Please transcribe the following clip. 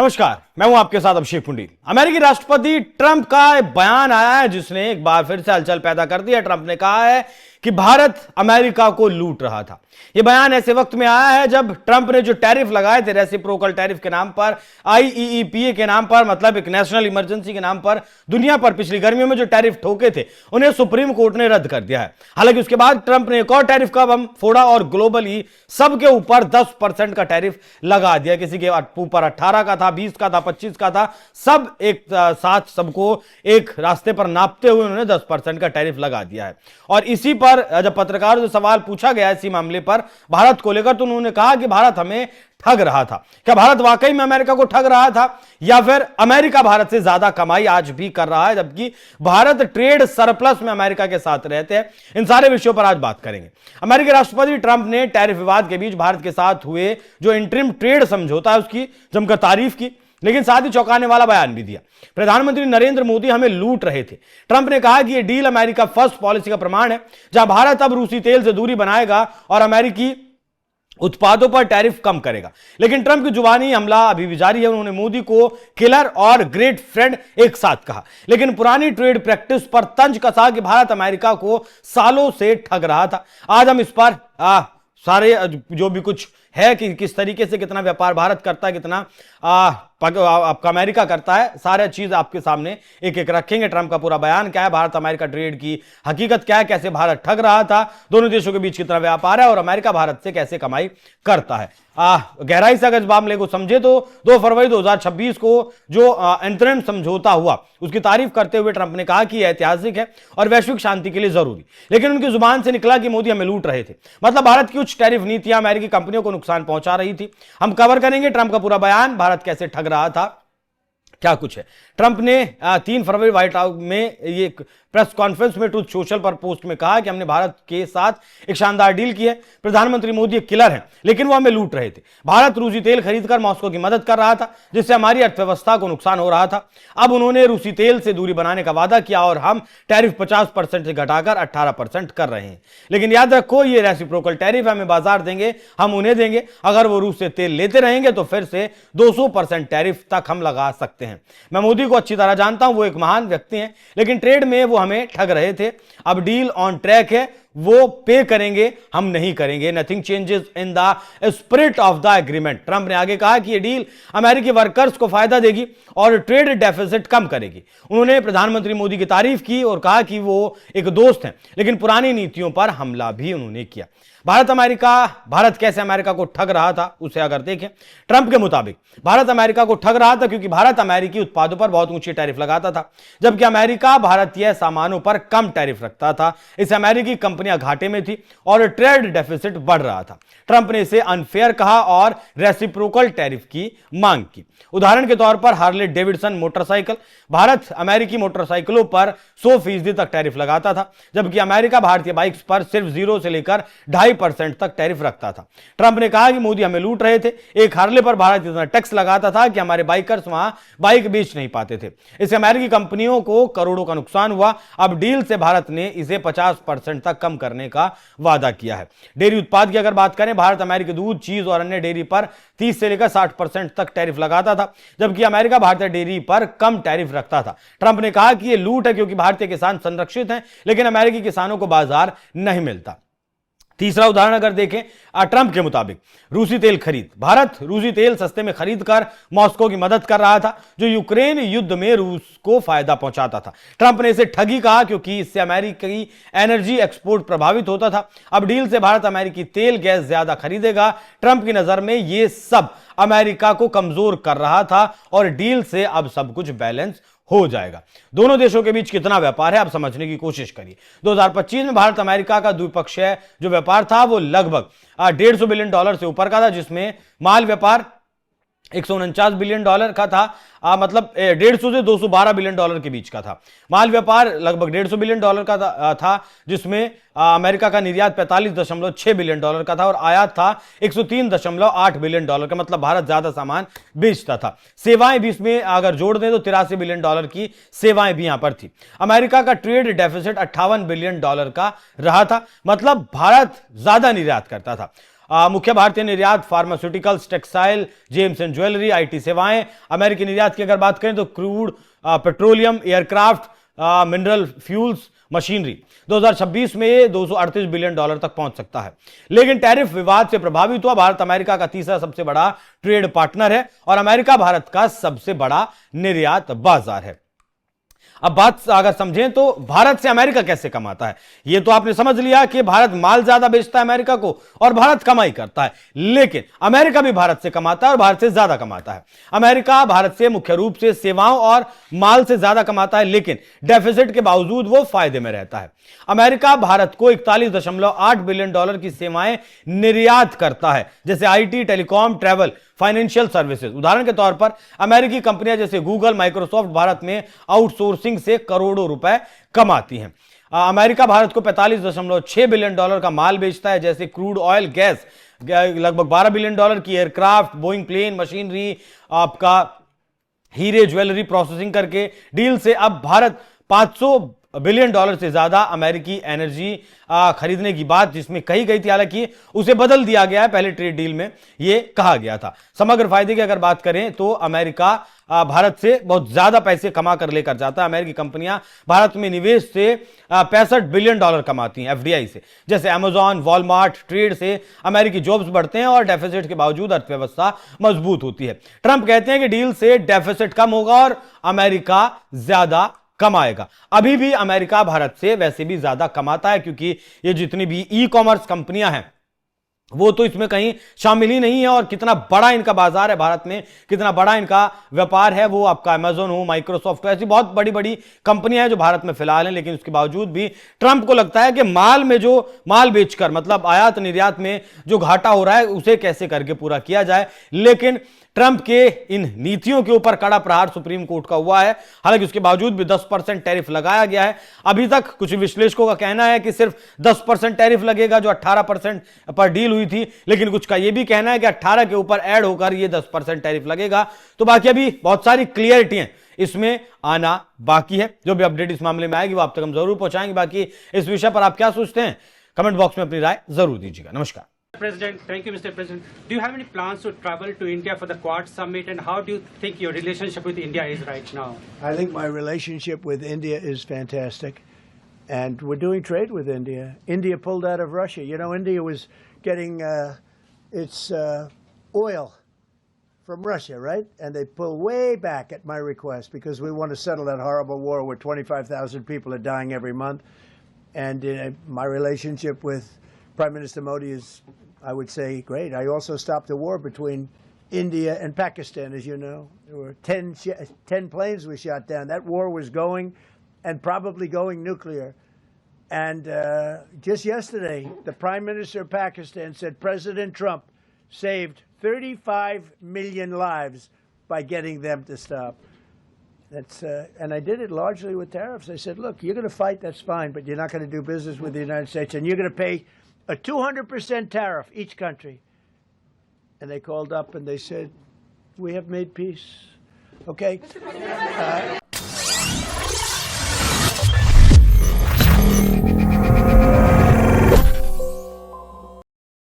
नमस्कार, मैं हूं आपके साथ अभिषेक पुंडीर। अमेरिकी राष्ट्रपति ट्रंप का एक बयान आया है जिसने एक बार फिर से हलचल पैदा कर दिया। ट्रंप ने कहा है कि भारत अमेरिका को लूट रहा था। यह बयान ऐसे वक्त में आया है जब ट्रंप ने जो टैरिफ लगाए थे, रेसिप्रोकल टैरिफ के नाम पर, आईईईपीए के नाम पर, मतलब एक नेशनल इमरजेंसी के नाम पर दुनिया पर पिछली गर्मियों में जो टैरिफ ठोके थे उन्हें सुप्रीम कोर्ट ने रद्द कर दिया है। हालांकि उसके बाद ट्रंप ने एक और टैरिफ का बम फोड़ा और ग्लोबली सबके ऊपर 10% का टैरिफ लगा दिया। किसी के ऊपर 18 का था, 20 का था, 25 का था, सब एक साथ सबको एक रास्ते पर नापते हुए उन्होंने 10% का टैरिफ लगा दिया है। और इसी पर जब पत्रकारों से सवाल पूछा गया इसी मामले पर भारत को लेकर, तो उन्होंने कहा कि भारत हमें ठग रहा था। क्या भारत वाकई में अमेरिका को ठग रहा था या फिर अमेरिका भारत से ज्यादा कमाई आज भी कर रहा है, जबकि भारत ट्रेड सरप्लस में अमेरिका के साथ रहते हैं? इन सारे विषयों पर आज बात करेंगे। अमेरिकी राष्ट्रपति ट्रंप ने टैरिफ विवाद के बीच भारत के साथ हुए जो इंटरिम ट्रेड समझौता है उसकी जमकर तारीफ की, लेकिन साथ ही चौंकाने वाला बयान भी दिया। प्रधानमंत्री नरेंद्र मोदी हमें लूट रहे थे। ट्रंप ने कहा कि यह डील अमेरिका फर्स्ट पॉलिसी का प्रमाण है, जहां भारत अब रूसी तेल से दूरी बनाएगा और अमेरिकी उत्पादों पर टैरिफ कम करेगा। लेकिन ट्रंप की जुबानी हमला अभी भी जारी है। उन्होंने मोदी को किलर और ग्रेट फ्रेंड एक साथ कहा, लेकिन पुरानी ट्रेड प्रैक्टिस पर तंज कसा कि भारत अमेरिका को सालों से ठग रहा था। आज हम इस पर सारे जो भी कुछ है कि किस तरीके से कितना व्यापार भारत करता है, कितना आपका अमेरिका करता है, सारे चीज आपके सामने एक एक रखेंगे। ट्रंप का पूरा बयान क्या है, भारत अमेरिका ट्रेड की हकीकत क्या है, कैसे भारत ठग रहा था, दोनों देशों के बीच कितना व्यापार है और अमेरिका भारत से कैसे कमाई करता है। गहराई से अगर इस मामले को समझे तो 2 फरवरी 2026 को जो अंतरिम समझौता हुआ उसकी तारीफ करते हुए ट्रंप ने कहा कि यह ऐतिहासिक है और वैश्विक शांति के लिए जरूरी। लेकिन उनकी जुबान से निकला कि मोदी हमें लूट रहे थे, मतलब भारत की उच्च टैरिफ नीतियां अमेरिकी कंपनियों को नुकसान पहुंचा रही थी। हम कवर करेंगे ट्रंप का पूरा बयान, भारत कैसे ठग रहा था, क्या कुछ है। ट्रंप ने 3 फरवरी व्हाइट हाउस में ये प्रेस कॉन्फ्रेंस में ट्रूथ सोशल पर पोस्ट में कहा कि हमने भारत के साथ एक शानदार डील की है। प्रधानमंत्री मोदी एक किलर हैं, लेकिन वो हमें लूट रहे थे। भारत रूसी तेल खरीदकर मॉस्को की मदद कर रहा था, जिससे हमारी अर्थव्यवस्था को नुकसान हो रहा था। अब उन्होंने रूसी तेल से दूरी बनाने का वादा किया और हम टैरिफ 50% से घटाकर 18% कर रहे हैं। लेकिन याद रखो, ये रेसिप्रोकल टैरिफ हमें बाजार देंगे, हम उन्हें देंगे। अगर वो रूस से तेल लेते रहेंगे तो फिर से 200% टैरिफ तक हम लगा सकते हैं। मैं मोदी को अच्छी तरह जानता हूं, वो एक महान व्यक्ति हैं, लेकिन ट्रेड में वो हमें ठग रहे थे। अब डील ऑन ट्रैक है, वो पे करेंगे, हम नहीं करेंगे। Nothing changes in the spirit of the agreement. Trump ने आगे कहा कि यह डील अमेरिकी वर्कर्स को फायदा देगी और ट्रेड डेफिसिट कम करेगी। उन्होंने प्रधानमंत्री मोदी की तारीफ की और कहा कि वो एक दोस्त हैं, लेकिन पुरानी नीतियों पर हमला भी उन्होंने किया। भारत कैसे अमेरिका को ठग रहा था उसे अगर देखें, ट्रंप के मुताबिक भारत अमेरिका को ठग रहा था क्योंकि भारत अमेरिकी उत्पादों पर बहुत ऊंची टैरिफ लगाता था, जबकि अमेरिका भारतीय सामानों पर कम टैरिफ रखता था। इससे अमेरिकी कंपनियां घाटे में थी और ट्रेड डेफिसिट बढ़ रहा था। ट्रंप ने इसे अनफेयर कहा और रेसिप्रोकल टैरिफ की मांग की। उदाहरण के तौर पर हार्ले डेविडसन मोटरसाइकिल, भारत अमेरिकी मोटरसाइकिलों पर 100% तक टैरिफ लगाता था, जबकि अमेरिका भारतीय बाइक्स पर सिर्फ 0 से लेकर 2.5% तक टैरिफ रखता था। ट्रंप ने कहा कि मोदी हमें लूट रहे थे। एक हार्ले पर भारत इतना टैक्स लगाता था कि हमारे बाइकर्स वहां बाइक बेच नहीं पाते थे। इससे अमेरिकी कंपनियों को करोड़ों का नुकसान हुआ। अब डील से भारत ने इसे 50% तक कम करने का वादा किया है। डेयरी उत्पाद की अगर बात करें, भारत अमेरिकी दूध, चीज और अन्य डेयरी पर 30 से लेकर 60% तक टैरिफ लगाता था, जबकि अमेरिका भारतीय डेयरी पर कम टैरिफ रखता था। ट्रंप ने कहा कि यह लूट है क्योंकि भारतीय किसान संरक्षित हैं, लेकिन अमेरिकी किसानों को बाजार नहीं मिलता। तीसरा उदाहरण अगर देखें, ट्रंप के मुताबिक रूसी तेल खरीद, भारत रूसी तेल सस्ते में खरीदकर मॉस्को की मदद कर रहा था, जो यूक्रेन युद्ध में रूस को फायदा पहुंचाता था। ट्रंप ने इसे ठगी कहा क्योंकि इससे अमेरिकी एनर्जी एक्सपोर्ट प्रभावित होता था। अब डील से भारत अमेरिकी तेल गैस ज्यादा खरीदेगा। ट्रंप की नजर में यह सब अमेरिका को कमजोर कर रहा था और डील से अब सब कुछ बैलेंस हो जाएगा। दोनों देशों के बीच कितना व्यापार है आप समझने की कोशिश करिए। 2025 में भारत अमेरिका का द्विपक्षीय जो व्यापार था वो लगभग $150 बिलियन से ऊपर का था, जिसमें माल व्यापार $149 बिलियन का था, मतलब 150 से 212 बिलियन डॉलर के बीच का था। माल व्यापार लगभग $150 बिलियन का था, जिसमें अमेरिका का निर्यात $45.6 बिलियन का था और आयात था $103.8 बिलियन का, मतलब भारत ज्यादा सामान बेचता था। सेवाएं भी इसमें अगर जोड़ दें तो $83 बिलियन की सेवाएं भी यहां पर थी। अमेरिका का ट्रेड डेफिसिट $58 बिलियन का रहा था, मतलब भारत ज्यादा निर्यात करता था। मुख्य भारतीय निर्यात pharmaceuticals, textile, James and jewellery, IT सेवाएं। अमेरिकी निर्यात की अगर बात करें तो crude, petroleum, aircraft, mineral fuels, machinery. 2026 में ये $238 बिलियन तक पहुंच सकता है। लेकिन टैरिफ विवाद से प्रभावित हुआ भारत अमेरिका का तीसरा सबसे बड़ा ट्रेड पार्टनर है और अमेरिका भारत का सबसे बड़ा निर्यात बाजार है। अब बात अगर समझें तो भारत से अमेरिका कैसे कमाता है, यह तो आपने समझ लिया कि भारत माल ज्यादा बेचता है अमेरिका को और भारत कमाई करता है, लेकिन अमेरिका भी भारत से कमाता है और भारत से ज्यादा कमाता है। अमेरिका भारत से मुख्य रूप से सेवाओं और माल से ज्यादा कमाता है, लेकिन डेफिसिट के बावजूद वो फायदे में रहता है। अमेरिका भारत को $41.8 बिलियन की सेवाएं निर्यात करता है, जैसे IT, telecom, travel, financial services. उदाहरण के तौर पर अमेरिकी कंपनियां जैसे गूगल, माइक्रोसॉफ्ट भारत में आउटसोर्सिंग से करोड़ों रुपए कमाती हैं। अमेरिका भारत को $45.6 बिलियन का माल बेचता है, जैसे क्रूड ऑयल, गैस, लगभग $12 बिलियन की एयरक्राफ्ट, बोइंग प्लेन, मशीनरी, आपका हीरे, ज्वेलरी प्रोसेसिंग करके। डील से अब भारत $500 बिलियन से ज्यादा अमेरिकी एनर्जी खरीदने की बात जिसमें कही गई थी, हालांकि उसे बदल दिया गया है, पहले ट्रेड डील में यह कहा गया था। समग्र फायदे की अगर बात करें तो अमेरिका भारत से बहुत ज्यादा पैसे कमा कर लेकर जाता है। अमेरिकी कंपनियां भारत में निवेश से $65 बिलियन कमाती हैं, एफडीआई से, जैसे अमेजॉन, वॉलमार्ट। ट्रेड से अमेरिकी जॉब्स बढ़ते हैं और डेफिसिट के बावजूद अर्थव्यवस्था मजबूत होती है। ट्रंप कहते हैं कि डील से डेफिसिट कम होगा और अमेरिका ज्यादा कमाएगा। अभी भी अमेरिका भारत से वैसे भी ज्यादा कमाता है, क्योंकि ये जितनी भी ई कॉमर्स कंपनियां हैं वो तो इसमें कहीं शामिल ही नहीं है। और कितना बड़ा इनका बाजार है भारत में, कितना बड़ा इनका व्यापार है, वो आपका अमेजॉन हो, माइक्रोसॉफ्ट हो, ऐसी बहुत बड़ी बड़ी कंपनियां हैं जो भारत में फिलहाल हैं। लेकिन उसके बावजूद भी ट्रंप को लगता है कि माल बेचकर, मतलब आयात निर्यात में जो घाटा हो रहा है उसे कैसे करके पूरा किया जाए। लेकिन ट्रंप के इन नीतियों के ऊपर कड़ा प्रहार सुप्रीम कोर्ट का हुआ है। हालांकि उसके बावजूद भी 10% टैरिफ लगाया गया है। अभी तक कुछ विश्लेषकों का कहना है कि सिर्फ 10% टैरिफ लगेगा, जो 18% पर डील हुई थी, लेकिन कुछ का यह भी कहना है कि 18 के ऊपर ऐड होकर यह 10% टैरिफ लगेगा। तो बाकी अभी बहुत सारी क्लियरिटी है, इसमें आना बाकी है। जो भी अपडेट इस मामले में आएगी वो आप तक हम जरूर पहुंचाएंगे। बाकी इस विषय पर आप क्या सोचते हैं, कमेंट बॉक्स में अपनी राय जरूर दीजिएगा। नमस्कार। President, thank you, Mr. President. Do you have any plans to travel to India for the Quad Summit, and how do you think your relationship with India is right now? I think my relationship with India is fantastic, and we're doing trade with India. India pulled out of Russia. You know, India was getting its oil from Russia, right? And they pulled way back at my request because we want to settle that horrible war where 25,000 people are dying every month. And my relationship with Prime Minister Modi is, I would say, great. I also stopped the war between India and Pakistan, as you know. There were 10 planes we shot down. That war was going and probably going nuclear. And just yesterday, the Prime Minister of Pakistan said President Trump saved 35 million lives by getting them to stop. And I did it largely with tariffs. I said, look, you're going to fight, that's fine, but you're not going to do business with the United States, and you're going to pay a 200% tariff, each country. And they called up and they said, we have made peace. Okay?